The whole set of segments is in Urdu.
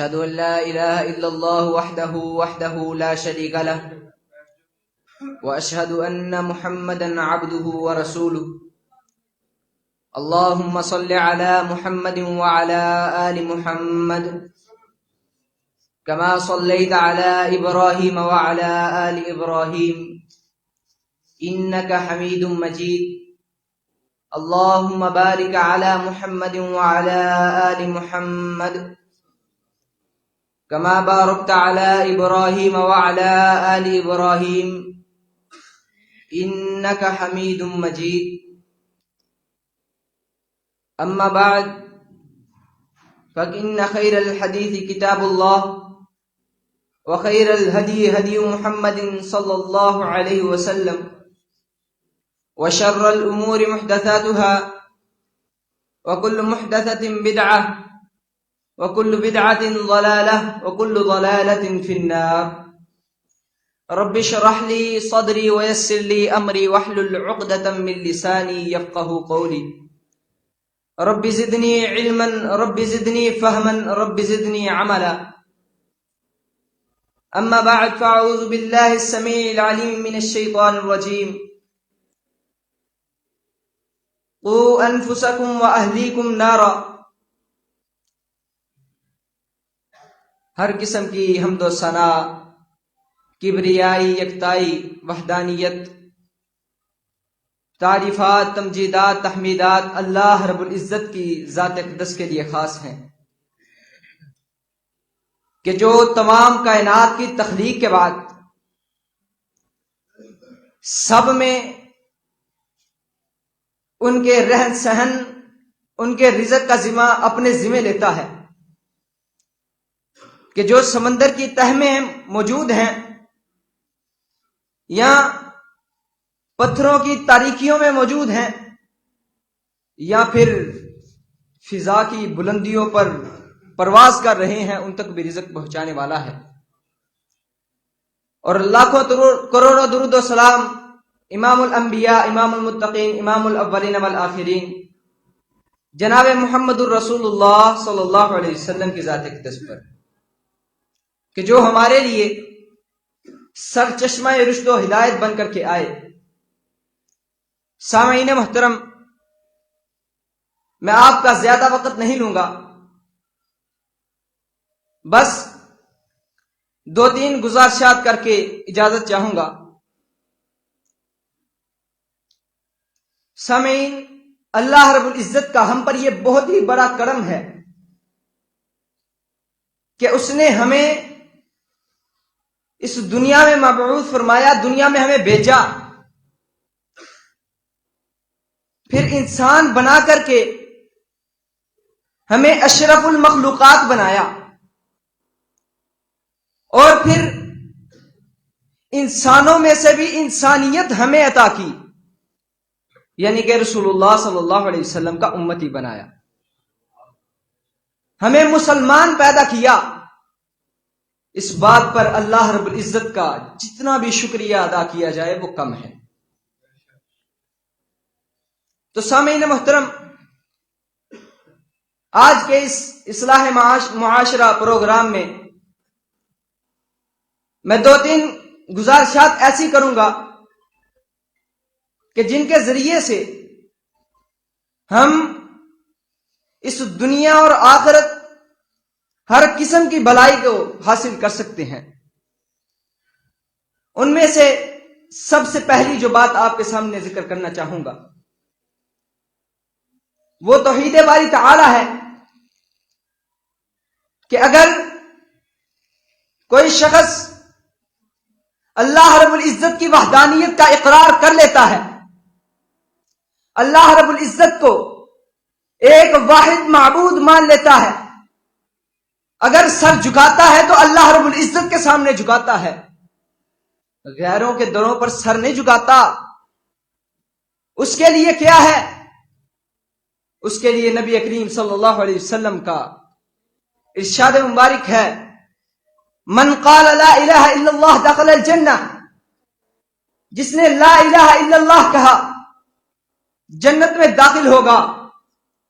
أشهد أن لا إله إلا الله وحده لا شريك له وأشهد أن محمدا عبده ورسوله. اللهم صل على محمد وعلى آل محمد كما صليت على إبراهيم وعلى آل إبراهيم إنك حميد مجيد. اللهم بارك على محمد وعلى آل محمد كما باركت على إبراهيم وعلى آل إبراهيم إنك حميد مجيد. أما بعد فإن خير الحديث كتاب الله وخير الهدي هدي محمد صلى الله عليه وسلم وشر الأمور محدثاتها وكل محدثة بدعة وكل بدعة ضلالة وكل ضلالة في النار. رب اشرح لي صدري ويسر لي أمري واحلل عقدة من لساني يفقه قولي. رب زدني علما رب زدني فهما رب زدني عملا. أما بعد فأعوذ بالله السميع العليم من الشيطان الرجيم. قوا أنفسكم وأهليكم نارا. ہر قسم کی حمد و ثنا، کبریائی، یکتائی، وحدانیت، تعریفات، تمجیدات، تحمیدات اللہ رب العزت کی ذات اقدس کے لیے خاص ہیں کہ جو تمام کائنات کی تخلیق کے بعد سب میں ان کے رہن سہن، ان کے رزق کا ذمہ اپنے ذمہ لیتا ہے، کہ جو سمندر کی تہ میں موجود ہیں یا پتھروں کی تاریکیوں میں موجود ہیں یا پھر فضا کی بلندیوں پر پرواز کر رہے ہیں، ان تک بھی رزق پہنچانے والا ہے. اور لاکھوں کروڑوں درود و سلام امام الانبیاء، امام المتقین، امام الاولین والآخرین جناب محمد الرسول اللہ صلی اللہ علیہ وسلم کی ذات اقدس پر، کہ جو ہمارے لیے سر چشمہ رشد و ہدایت بن کر کے آئے. سامعین محترم، میں آپ کا زیادہ وقت نہیں لوں گا، بس 2-3 گزارشات کر کے اجازت چاہوں گا. سامعین، اللہ رب العزت کا ہم پر یہ بہت ہی بڑا کرم ہے کہ اس نے ہمیں اس دنیا میں مبعوث فرمایا، دنیا میں ہمیں بھیجا، پھر انسان بنا کر کے ہمیں اشرف المخلوقات بنایا، اور پھر انسانوں میں سے بھی انسانیت ہمیں عطا کی، یعنی کہ رسول اللہ صلی اللہ علیہ وسلم کا امتی بنایا، ہمیں مسلمان پیدا کیا. اس بات پر اللہ رب العزت کا جتنا بھی شکریہ ادا کیا جائے وہ کم ہے. تو سامعین محترم، آج کے اس اصلاح معاشرہ پروگرام میں میں 2-3 گزارشات ایسی کروں گا کہ جن کے ذریعے سے ہم اس دنیا اور آخرت ہر قسم کی بھلائی کو حاصل کر سکتے ہیں. ان میں سے سب سے پہلی جو بات آپ کے سامنے ذکر کرنا چاہوں گا وہ توحید باری تعالی ہے، کہ اگر کوئی شخص اللہ رب العزت کی وحدانیت کا اقرار کر لیتا ہے، اللہ رب العزت کو ایک واحد معبود مان لیتا ہے، اگر سر جھکاتا ہے تو اللہ رب العزت کے سامنے جھکاتا ہے، غیروں کے دروں پر سر نہیں جھکاتا. اس کے لیے کیا ہے؟ اس کے لیے نبی کریم صلی اللہ علیہ وسلم کا ارشاد مبارک ہے، من قال لا الہ الا اللہ دخل الجنہ. جس نے لا الہ الا اللہ کہا جنت میں داخل ہوگا.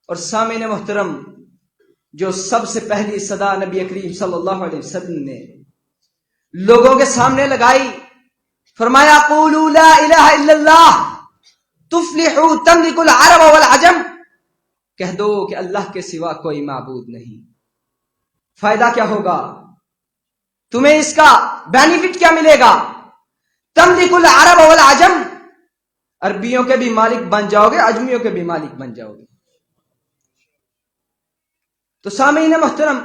اور سامعین محترم، جو سب سے پہلی صدا نبی کریم صلی اللہ علیہ وسلم نے لوگوں کے سامنے لگائی، فرمایا قولوا لا الہ الا اللہ تفلحوا تملک العرب والعجم، کہہ دو کہ اللہ کے سوا کوئی معبود نہیں۔ فائدہ کیا ہوگا تمہیں، اس کا بینیفٹ کیا ملے گا؟ تملک العرب والعجم، عربیوں کے بھی مالک بن جاؤ گے، عجمیوں کے بھی مالک بن جاؤ گے۔ تو سامعین محترم،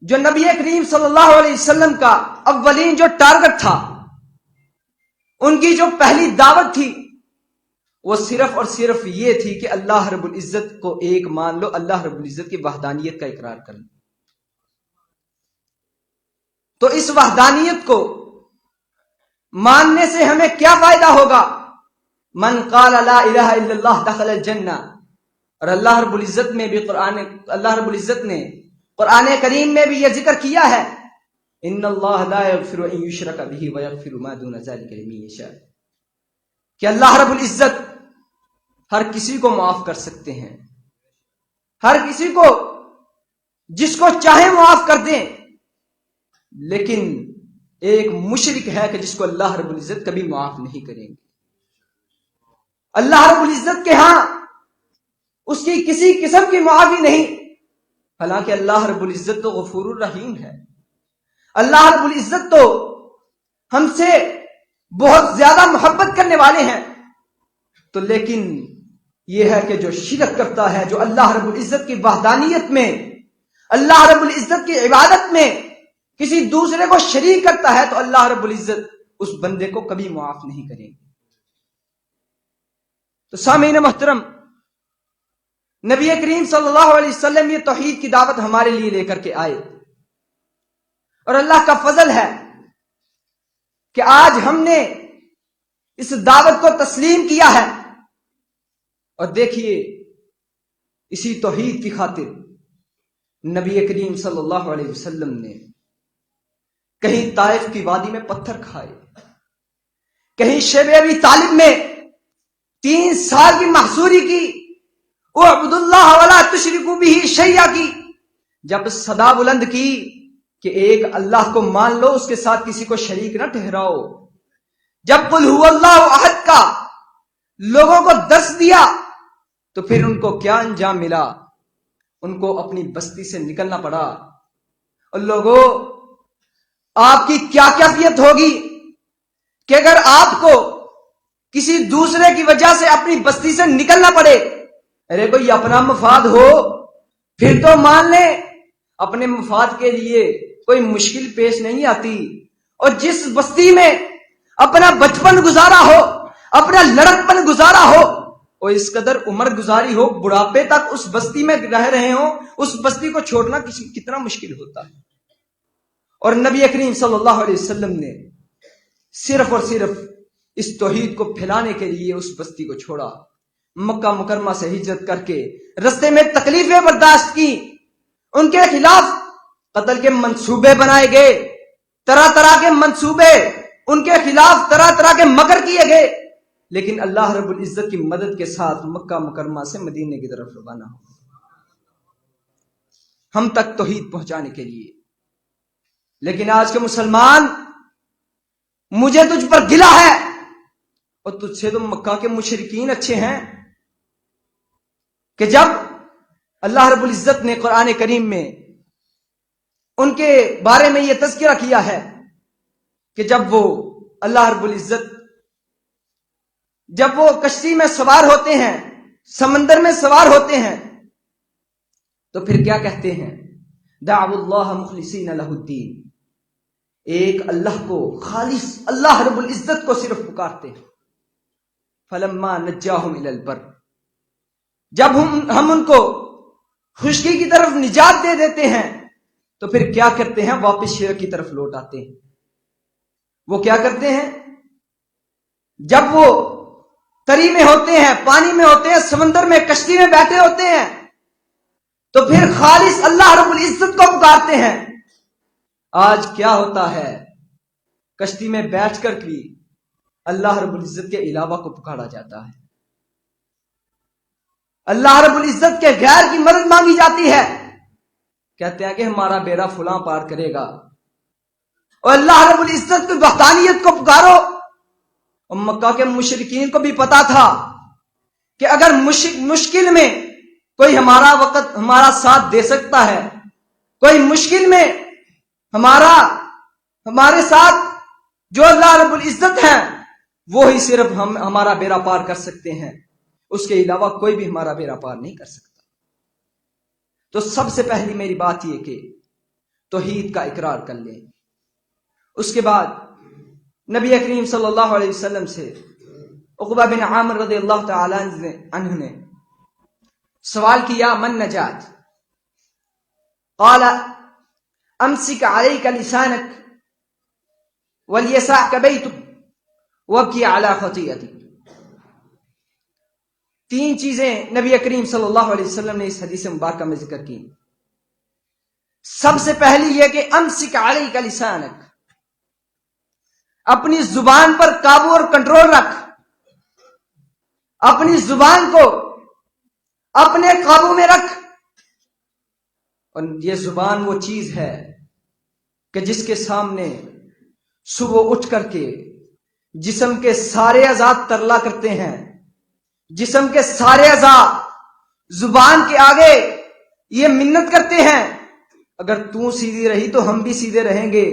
جو نبی کریم صلی اللہ علیہ وسلم کا اولین جو ٹارگٹ تھا، ان کی جو پہلی دعوت تھی، وہ صرف اور صرف یہ تھی کہ اللہ رب العزت کو ایک مان لو، اللہ رب العزت کی وحدانیت کا اقرار کر لو۔ تو اس وحدانیت کو ماننے سے ہمیں کیا فائدہ ہوگا؟ من قال لا الہ الا اللہ دخل الجنہ، اور اللہ رب العزت نے قرآن کریم میں بھی یہ ذکر کیا ہے، ان اللہ لا یغفر ان یشرک بہ ویغفر ما دون ذلک لمن یشاء، کہ اللہ رب العزت ہر کسی کو معاف کر سکتے ہیں، ہر کسی کو جس کو چاہے معاف کر دیں، لیکن ایک مشرک ہے کہ جس کو اللہ رب العزت کبھی معاف نہیں کریں گے۔ اللہ رب العزت کے ہاں اس کی کسی قسم کی معافی نہیں، حالانکہ اللہ رب العزت تو غفور الرحیم ہے، اللہ رب العزت تو ہم سے بہت زیادہ محبت کرنے والے ہیں، تو لیکن یہ ہے کہ جو شرک کرتا ہے، جو اللہ رب العزت کی وحدانیت میں، اللہ رب العزت کی عبادت میں کسی دوسرے کو شریک کرتا ہے، تو اللہ رب العزت اس بندے کو کبھی معاف نہیں کریں گے۔ تو سامعین محترم، نبی کریم صلی اللہ علیہ وسلم یہ توحید کی دعوت ہمارے لیے لے کر کے آئے، اور اللہ کا فضل ہے کہ آج ہم نے اس دعوت کو تسلیم کیا ہے، اور دیکھیے اسی توحید کی خاطر نبی کریم صلی اللہ علیہ وسلم نے کہیں طائف کی وادی میں پتھر کھائے، کہیں شیب ابی طالب میں 3 سال کی محصوری کی، اعبدوا اللہ ولا تشرکوا بہ شیئا کی، جب صدا بلند کی کہ ایک اللہ کو مان لو، اس کے ساتھ کسی کو شریک نہ ٹھہراؤ، جب قل هو اللہ احد کا لوگوں کو درس دیا، تو پھر ان کو کیا انجام ملا؟ ان کو اپنی بستی سے نکلنا پڑا۔ اور لوگوں، آپ کی کیا کیفیت ہوگی کہ اگر آپ کو کسی دوسرے کی وجہ سے اپنی بستی سے نکلنا پڑے؟ ارے کوئی اپنا مفاد ہو پھر تو مان لیں، اپنے مفاد کے لیے کوئی مشکل پیش نہیں آتی، اور جس بستی میں اپنا بچپن گزارا ہو، اپنا لڑکپن گزارا ہو، اور اس قدر عمر گزاری ہو، بڑھاپے تک اس بستی میں رہ رہے ہوں، اس بستی کو چھوڑنا کتنا مشکل ہوتا ہے۔ اور نبی کریم صلی اللہ علیہ وسلم نے صرف اور صرف اس توحید کو پھیلانے کے لیے اس بستی کو چھوڑا، مکہ مکرمہ سے ہجرت کر کے رستے میں تکلیفیں برداشت کی، ان کے خلاف قتل کے منصوبے بنائے گئے، طرح طرح کے منصوبے، ان کے خلاف طرح طرح کے مکر کیے گئے، لیکن اللہ رب العزت کی مدد کے ساتھ مکہ مکرمہ سے مدینے کی طرف روانہ ہو ہم تک توحید پہنچانے کے لیے۔ لیکن آج کے مسلمان، مجھے تجھ پر گلہ ہے، اور تجھ سے تو مکہ کے مشرکین اچھے ہیں، کہ جب اللہ رب العزت نے قرآن کریم میں ان کے بارے میں یہ تذکرہ کیا ہے کہ جب وہ اللہ رب العزت جب وہ کشتی میں سوار ہوتے ہیں، سمندر میں سوار ہوتے ہیں، تو پھر کیا کہتے ہیں؟ دعوا اللہ مخلصین لہ الدین، ایک اللہ کو خالص، اللہ رب العزت کو صرف پکارتے ہیں۔ فلما نجاہم الی البر، جب ہم ان کو خشکی کی طرف نجات دے دیتے ہیں، تو پھر کیا کرتے ہیں؟ واپس شرک کی طرف لوٹ آتے ہیں۔ وہ کیا کرتے ہیں؟ جب وہ تری میں ہوتے ہیں، پانی میں ہوتے ہیں، سمندر میں، کشتی میں بیٹھے ہوتے ہیں، تو پھر خالص اللہ رب العزت کو پکارتے ہیں۔ آج کیا ہوتا ہے؟ کشتی میں بیٹھ کر بھی اللہ رب العزت کے علاوہ کو پکارا جاتا ہے۔ اللہ رب العزت کے غیر کی مدد مانگی جاتی ہے، کہتے ہیں کہ ہمارا بیڑا فلاں پار کرے گا، اور اللہ رب العزت کی وحدانیت کو پکارو۔ اور مکہ کے مشرکین کو بھی پتا تھا کہ اگر مشکل میں کوئی ہمارا ساتھ دے سکتا ہے، کوئی مشکل میں ہمارے ساتھ جو اللہ رب العزت ہے وہی صرف ہمارا بیڑا پار کر سکتے ہیں، اس کے علاوہ کوئی بھی ہمارا بیڑا پار نہیں کر سکتا۔ تو سب سے پہلی میری بات یہ کہ توحید کا اقرار کر لیں۔ اس کے بعد نبی کریم صلی اللہ علیہ وسلم سے عقبہ بن عامر رضی اللہ تعالی عنہ نے سوال کیا، من نجات؟ قال امسک علیک لسانک ولیسعک بیتک وابکی علی خطیئتک۔ تین چیزیں نبی کریم صلی اللہ علیہ وسلم نے اس حدیث مبارکہ میں ذکر کی۔ سب سے پہلی یہ کہ امسک علیک لسانک، اپنی زبان پر قابو اور کنٹرول رکھ، اپنی زبان کو اپنے قابو میں رکھ۔ اور یہ زبان وہ چیز ہے کہ جس کے سامنے صبح اٹھ کر کے جسم کے سارے اعضاء ترلا کرتے ہیں، جسم کے سارے اعضاء زبان کے آگے یہ منت کرتے ہیں، اگر تو سیدھی رہی تو ہم بھی سیدھے رہیں گے،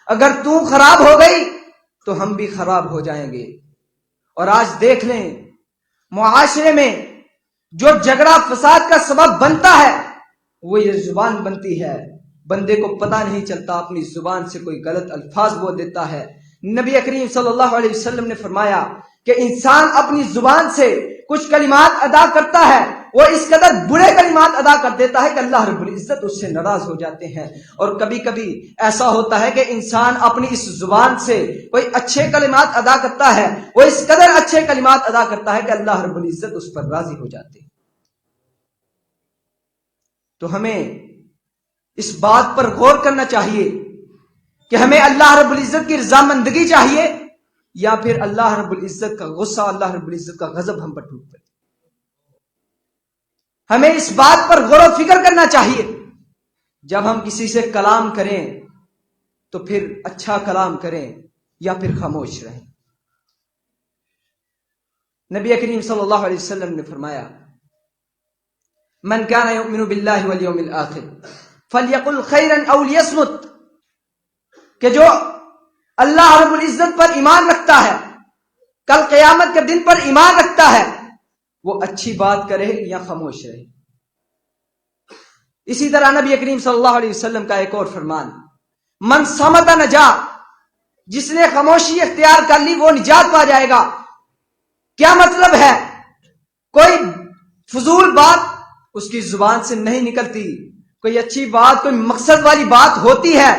اگر تو خراب ہو گئی تو ہم بھی خراب ہو جائیں گے۔ اور آج دیکھ لیں معاشرے میں جو جھگڑا فساد کا سبب بنتا ہے وہ یہ زبان بنتی ہے۔ بندے کو پتہ نہیں چلتا، اپنی زبان سے کوئی غلط الفاظ بول دیتا ہے۔ نبی کریم صلی اللہ علیہ وسلم نے فرمایا کہ انسان اپنی زبان سے کچھ کلمات ادا کرتا ہے، وہ اس قدر برے کلمات ادا کر دیتا ہے کہ اللہ رب العزت اس سے ناراض ہو جاتے ہیں۔ اور کبھی کبھی ایسا ہوتا ہے کہ انسان اپنی اس زبان سے کوئی اچھے کلمات ادا کرتا ہے، وہ اس قدر اچھے کلمات ادا کرتا ہے کہ اللہ رب العزت اس پر راضی ہو جاتے ہیں۔ تو ہمیں اس بات پر غور کرنا چاہیے کہ ہمیں اللہ رب العزت کی رضامندگی چاہیے یا پھر اللہ رب العزت کا غصہ، اللہ رب العزت کا غضب ہم پر ٹوٹ پڑے۔ ہمیں اس بات پر غور و فکر کرنا چاہیے، جب ہم کسی سے کلام کریں تو پھر اچھا کلام کریں یا پھر خاموش رہیں۔ نبی کریم صلی اللہ علیہ وسلم نے فرمایا، من کان یؤمن باللہ والیوم الآخر فلیقل خیرا او لیصمت، کہ جو اللہ رب العزت پر ایمان رکھتا ہے، کل قیامت کے دن پر ایمان رکھتا ہے، وہ اچھی بات کرے یا خاموش رہے۔ اسی طرح نبی کریم صلی اللہ علیہ وسلم کا ایک اور فرمان، من صمت نجا، جس نے خاموشی اختیار کر لی وہ نجات پا جائے گا۔ کیا مطلب ہے؟ کوئی فضول بات اس کی زبان سے نہیں نکلتی، کوئی اچھی بات، کوئی مقصد والی بات ہوتی ہے،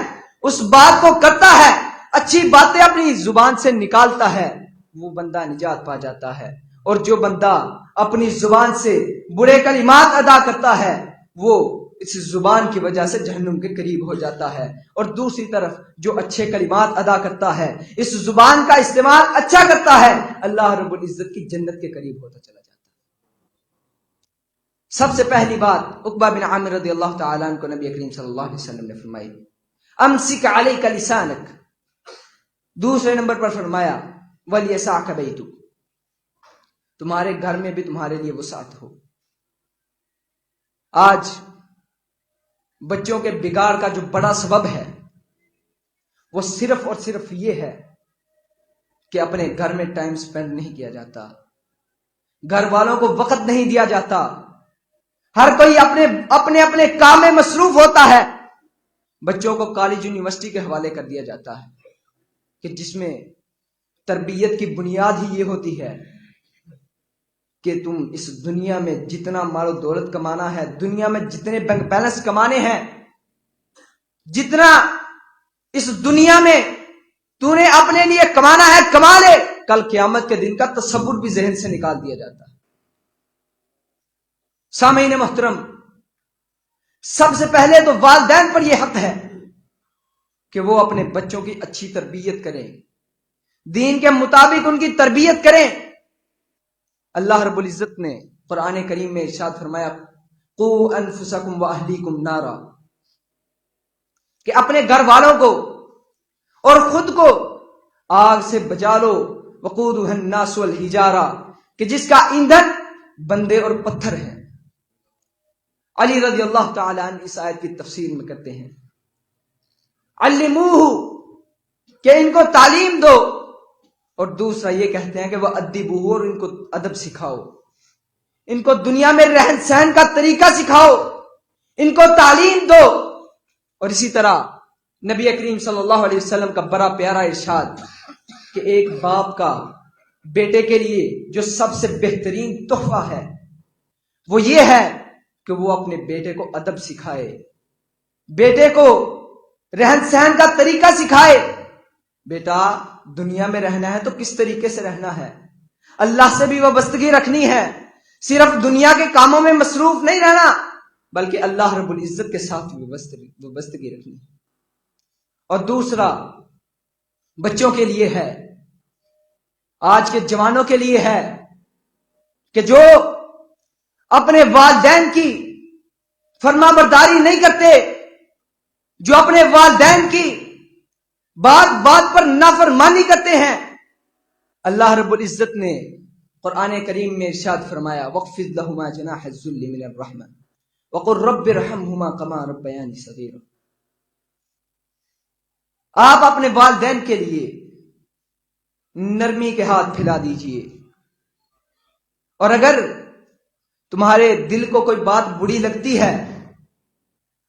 اس بات کو کرتا ہے، اچھی باتیں اپنی زبان سے نکالتا ہے، وہ بندہ نجات پا جاتا ہے۔ اور جو بندہ اپنی زبان سے برے کلمات ادا کرتا ہے وہ اس زبان کی وجہ سے جہنم کے قریب ہو جاتا ہے۔ اور دوسری طرف جو اچھے کلمات ادا کرتا ہے، اس زبان کا استعمال اچھا کرتا ہے، اللہ رب العزت کی جنت کے قریب ہوتا چلا جاتا ہے۔ سب سے پہلی بات عقبہ بن عامر رضی اللہ تعالی عنہ کو نبی کریم صلی اللہ علیہ وسلم نے فرمائی، امسک علیک لسانک۔ دوسرے نمبر پر فرمایا، ولیسعک بیتک، تمہارے گھر میں بھی تمہارے لیے وسعت ہو۔ آج بچوں کے بگاڑ کا جو بڑا سبب ہے وہ صرف اور صرف یہ ہے کہ اپنے گھر میں ٹائم سپینڈ نہیں کیا جاتا، گھر والوں کو وقت نہیں دیا جاتا، ہر کوئی اپنے اپنے کام میں مصروف ہوتا ہے۔ بچوں کو کالج یونیورسٹی کے حوالے کر دیا جاتا ہے کہ جس میں تربیت کی بنیاد ہی یہ ہوتی ہے کہ تم اس دنیا میں جتنا مال و دولت کمانا ہے، دنیا میں جتنے بینک بیلنس کمانے ہیں، جتنا اس دنیا میں تو نے اپنے لیے کمانا ہے کما لے، کل قیامت کے دن کا تصور بھی ذہن سے نکال دیا جاتا ہے۔ سامعین محترم، سب سے پہلے تو والدین پر یہ حق ہے کہ وہ اپنے بچوں کی اچھی تربیت کریں، دین کے مطابق ان کی تربیت کریں۔ اللہ رب العزت نے قرآن کریم میں ارشاد فرمایا قو انفسکم واہلیکم نارا، کہ اپنے گھر والوں کو اور خود کو آگ سے بچا لو، وقودها الناس والحجارہ، کہ جس کا ایندھن بندے اور پتھر ہیں۔ علی رضی اللہ تعالی عنہ اس آیت کی تفسیر میں کرتے ہیں علموہ، کہ ان کو تعلیم دو، اور دوسرا یہ کہتے ہیں کہ وہ ادبوہ، اور ان کو ادب سکھاؤ، ان کو دنیا میں رہن سہن کا طریقہ سکھاؤ، ان کو تعلیم دو۔ اور اسی طرح نبی کریم صلی اللہ علیہ وسلم کا بڑا پیارا ارشاد کہ ایک باپ کا بیٹے کے لیے جو سب سے بہترین تحفہ ہے وہ یہ ہے کہ وہ اپنے بیٹے کو ادب سکھائے، بیٹے کو رہن سہن کا طریقہ سکھائے۔ بیٹا دنیا میں رہنا ہے تو کس طریقے سے رہنا ہے، اللہ سے بھی وابستگی رکھنی ہے، صرف دنیا کے کاموں میں مصروف نہیں رہنا بلکہ اللہ رب العزت کے ساتھ وابستگی رکھنی ہے۔ اور دوسرا بچوں کے لیے ہے، آج کے جوانوں کے لیے ہے کہ جو اپنے والدین کی فرما برداری نہیں کرتے، جو اپنے والدین کی بات بات پر نافرمانی کرتے ہیں، اللہ رب العزت نے قرآن کریم میں ارشاد فرمایا وَاخْفِضْ لَهُمَا جَنَاحَ الذُّلِّ مِنَ الرَّحْمَةِ وَقُلْ رَبِّ ارْحَمْهُمَا كَمَا رَبَّيَانِي صَغِيرًا۔ آپ اپنے والدین کے لیے نرمی کے ہاتھ پھیلا دیجئے، اور اگر تمہارے دل کو کوئی بات بری لگتی ہے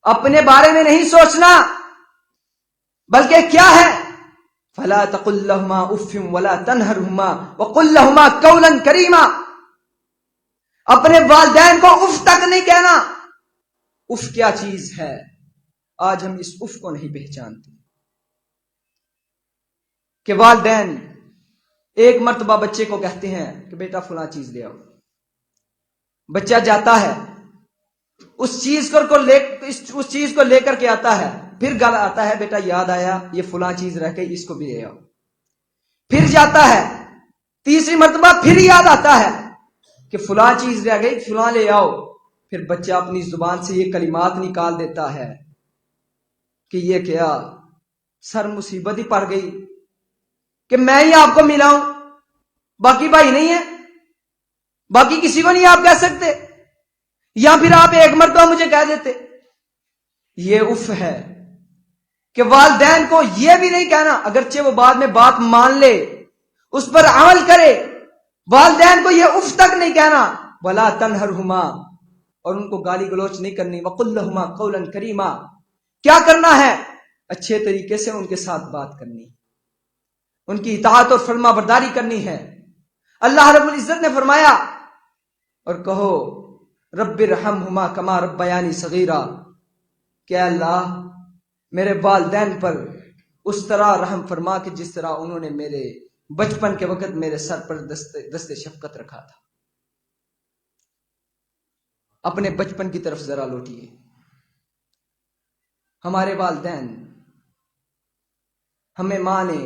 اپنے بارے میں نہیں سوچنا بلکہ کیا ہے فَلَا تَقُلْ لَهُمَا أُفٍّ وَلَا تَنْهَرْهُمَا وَقُلْ لَهُمَا قَوْلًا كَرِيمًا۔ اپنے والدین کو اف تک نہیں کہنا۔ اف کیا چیز ہے؟ آج ہم اس اف کو نہیں پہچانتے کہ والدین ایک مرتبہ بچے کو کہتے ہیں کہ بیٹا فلاں چیز لے آؤ، بچہ جاتا ہے اس چیز کو لے کر کے آتا ہے، پھر گھر آتا ہے بیٹا یاد آیا یہ فلاں چیز رہ گئی، اس کو بھی لے آؤ، پھر جاتا ہے تیسری مرتبہ پھر یاد آتا ہے کہ فلاں چیز رہ گئی فلاں لے آؤ، پھر بچہ اپنی زبان سے یہ کلمات نکال دیتا ہے کہ یہ کیا سر مصیبت ہی پڑ گئی کہ میں ہی آپ کو ملاؤں، باقی بھائی نہیں ہے، باقی کسی کو نہیں آپ کہہ سکتے، یا پھر آپ ایک مرتبہ مجھے کہہ دیتے۔ یہ اف ہے کہ والدین کو یہ بھی نہیں کہنا، اگرچہ وہ بعد میں بات مان لے اس پر عمل کرے، والدین کو یہ اف تک نہیں کہنا، ولا تنہرہما، اور ان کو گالی گلوچ نہیں کرنی، وقل لہما قولا کریما، کیا کرنا ہے اچھے طریقے سے ان کے ساتھ بات کرنی، ان کی اطاعت اور فرما برداری کرنی ہے۔ اللہ رب العزت نے فرمایا اور کہو رب ارحمہما کما ربیانی صغیرا، کہ اللہ میرے والدین پر اس طرح رحم فرما کہ جس طرح انہوں نے میرے بچپن کے وقت میرے سر پر دست شفقت رکھا تھا۔ اپنے بچپن کی طرف ذرا لوٹیے۔ ہمارے والدین، ہمیں ماں نے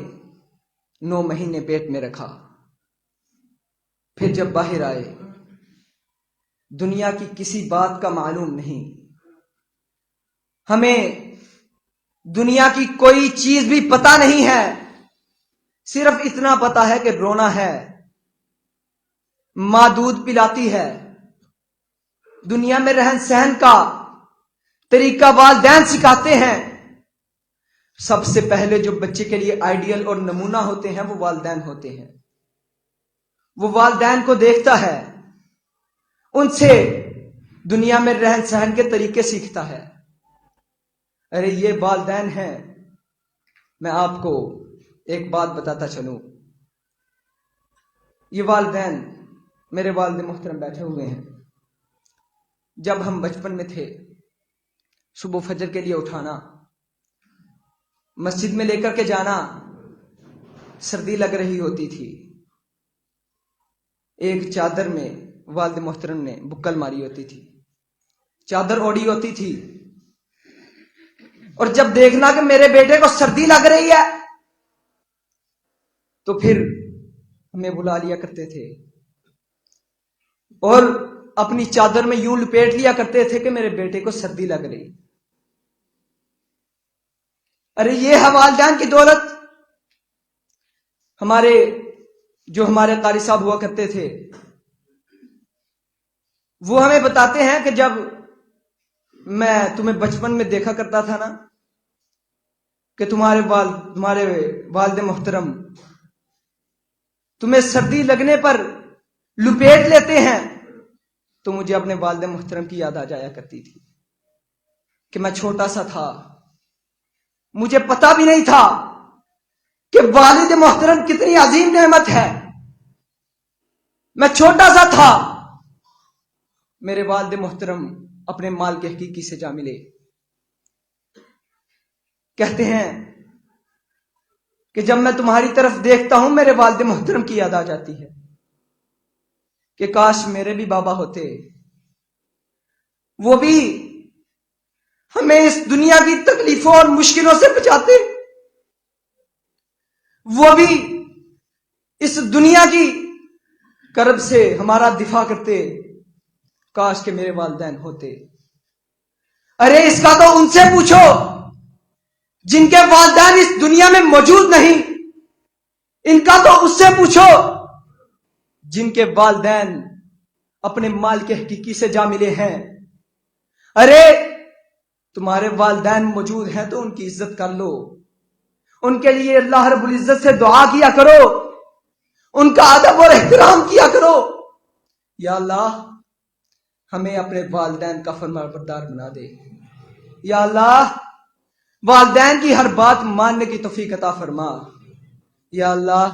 9 مہینے پیٹ میں رکھا، پھر جب باہر آئے دنیا کی کسی بات کا معلوم نہیں، ہمیں دنیا کی کوئی چیز بھی پتہ نہیں ہے، صرف اتنا پتہ ہے کہ رونا ہے، ماں دودھ پلاتی ہے، دنیا میں رہن سہن کا طریقہ والدین سکھاتے ہیں۔ سب سے پہلے جو بچے کے لیے آئیڈیل اور نمونہ ہوتے ہیں وہ والدین ہوتے ہیں، وہ والدین کو دیکھتا ہے، ان سے دنیا میں رہن سہن کے طریقے سیکھتا ہے۔ ارے یہ والدین ہیں۔ میں آپ کو ایک بات بتاتا چلوں، یہ والدین، میرے والد محترم بیٹھے ہوئے ہیں، جب ہم بچپن میں تھے صبح فجر کے لیے اٹھانا، مسجد میں لے کر کے جانا، سردی لگ رہی ہوتی تھی، ایک چادر میں والد محترم نے بکل ماری ہوتی تھی، چادر اوڑی ہوتی تھی، اور جب دیکھنا کہ میرے بیٹے کو سردی لگ رہی ہے تو پھر ہمیں بلا لیا کرتے تھے اور اپنی چادر میں یوں لپیٹ لیا کرتے تھے کہ میرے بیٹے کو سردی لگ رہی. ارے یہ ہے والدین کی دولت. ہمارے قاری صاحب ہوا کرتے تھے، وہ ہمیں بتاتے ہیں کہ جب میں تمہیں بچپن میں دیکھا کرتا تھا نا کہ تمہارے والد محترم تمہیں سردی لگنے پر لپیٹ لیتے ہیں، تو مجھے اپنے والد محترم کی یاد آ جایا کرتی تھی کہ میں چھوٹا سا تھا، مجھے پتا بھی نہیں تھا کہ والد محترم کتنی عظیم نعمت ہے. میں چھوٹا سا تھا، میرے والد محترم اپنے مال کے حقیقی سے جا ملے. کہتے ہیں کہ جب میں تمہاری طرف دیکھتا ہوں میرے والد محترم کی یاد آ جاتی ہے کہ کاش میرے بھی بابا ہوتے، وہ بھی ہمیں اس دنیا کی تکلیفوں اور مشکلوں سے بچاتے، وہ بھی اس دنیا کی کرب سے ہمارا دفاع کرتے. کاش کہ میرے والدین ہوتے. ارے اس کا تو ان سے پوچھو جن کے والدین اس دنیا میں موجود نہیں. ان کا تو اس سے پوچھو جن کے والدین اپنے مال کے حقیقی سے جا ملے ہیں. ارے تمہارے والدین موجود ہیں تو ان کی عزت کر لو، ان کے لیے اللہ رب العزت سے دعا کیا کرو، ان کا ادب اور احترام کیا کرو. یا اللہ ہمیں اپنے والدین کا فرمانبردار بنا دے. یا اللہ والدین کی ہر بات ماننے کی توفیق عطا فرما. یا اللہ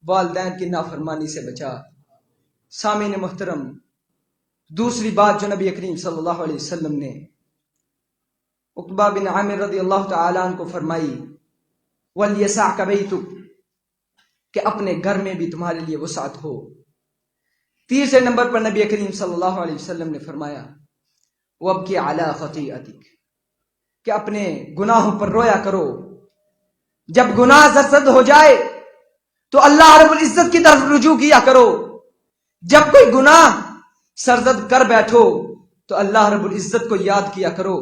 والدین کی نافرمانی سے بچا. سامعین محترم، دوسری بات جو نبی کریم صلی اللہ علیہ وسلم نے عقبہ بن عامر رضی اللہ تعالی عنہ کو فرمائی، وَلْيَسَعْكَ بَيْتُكَ، کہ اپنے گھر میں بھی تمہارے لیے وسعت ہو. تیسرے نمبر پر نبی کریم صلی اللہ علیہ وسلم نے فرمایا وَابْكِ عَلَى خَطِيئَتِكَ، کہ اپنے گناہوں پر رویا کرو. جب گناہ زرزد ہو جائے تو اللہ رب العزت کی طرف رجوع کیا کرو. جب کوئی گناہ سرزد کر بیٹھو تو اللہ رب العزت کو یاد کیا کرو،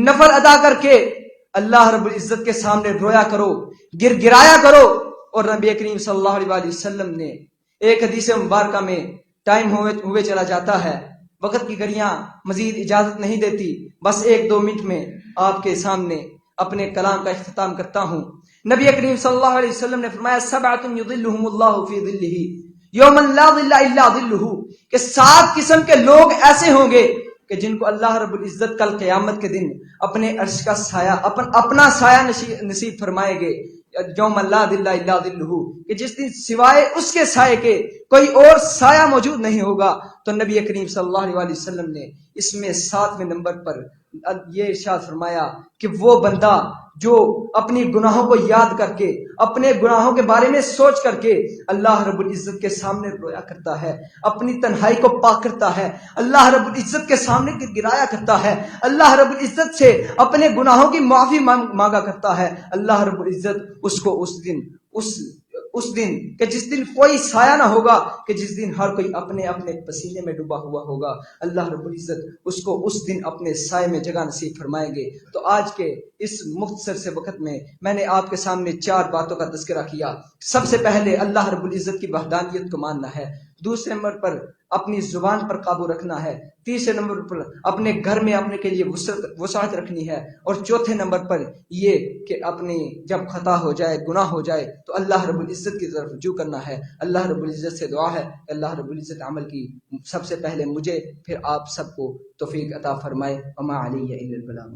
نفل ادا کر کے اللہ رب العزت کے سامنے رویا کرو، گر گرایا کرو. اور نبی کریم صلی اللہ علیہ وسلم نے ایک حدیث مبارکہ میں، ٹائم ہوئے چلا جاتا ہے، وقت کی گھڑیاں مزید اجازت نہیں دیتی، بس 1-2 منٹ میں آپ کے سامنے اپنے کلام کا اختتام کرتا ہوں. نبی کریم صلی اللہ علیہ وسلم نے فرمایا سبعۃ یظلھم اللہ فی ظلہ یوم لا ظل الا ظلہ، کہ 7 قسم کے لوگ ایسے ہوں گے کہ جن کو اللہ رب العزت کل قیامت کے دن اپنے عرش کا سایہ اپنا سایہ نصیب فرمائے گے. یوم لا ظل الا ظلہ، کہ جس دن سوائے اس کے سائے کے کوئی اور سایہ موجود نہیں ہوگا. تو نبی کریم صلی اللہ علیہ وسلم نے اس میں 7ویں نمبر پر یہ ارشاد فرمایا کہ وہ بندہ جو اپنی گناہوں کو یاد کر کے، اپنے گناہوں کے بارے میں سوچ کر کے اللہ رب العزت کے سامنے رویا کرتا ہے، اپنی تنہائی کو پاک کرتا ہے، اللہ رب العزت کے سامنے گرایا کرتا ہے، اللہ رب العزت سے اپنے گناہوں کی معافی مانگا کرتا ہے، اللہ رب العزت اس کو اس دن کہ جس دن کوئی سایہ نہ ہوگا، کہ جس دن ہر کوئی اپنے اپنے پسینے میں ڈوبا ہوا ہوگا، اللہ رب العزت اس کو اس دن اپنے سائے میں جگہ نصیب فرمائیں گے. تو آج کے اس مختصر سے وقت میں نے آپ کے سامنے 4 باتوں کا تذکرہ کیا. سب سے پہلے اللہ رب العزت کی وحدانیت کو ماننا ہے، دوسرے نمبر پر اپنی زبان پر قابو رکھنا ہے، تیسرے نمبر پر اپنے گھر میں اپنے کے لیے وسعت رکھنی ہے، اور چوتھے نمبر پر یہ کہ اپنی جب خطا ہو جائے، گناہ ہو جائے تو اللہ رب العزت کی طرف رجوع کرنا ہے. اللہ رب العزت سے دعا ہے کہ اللہ رب العزت عمل کی سب سے پہلے مجھے پھر آپ سب کو توفیق عطا فرمائے. وما علی الا البلاغ.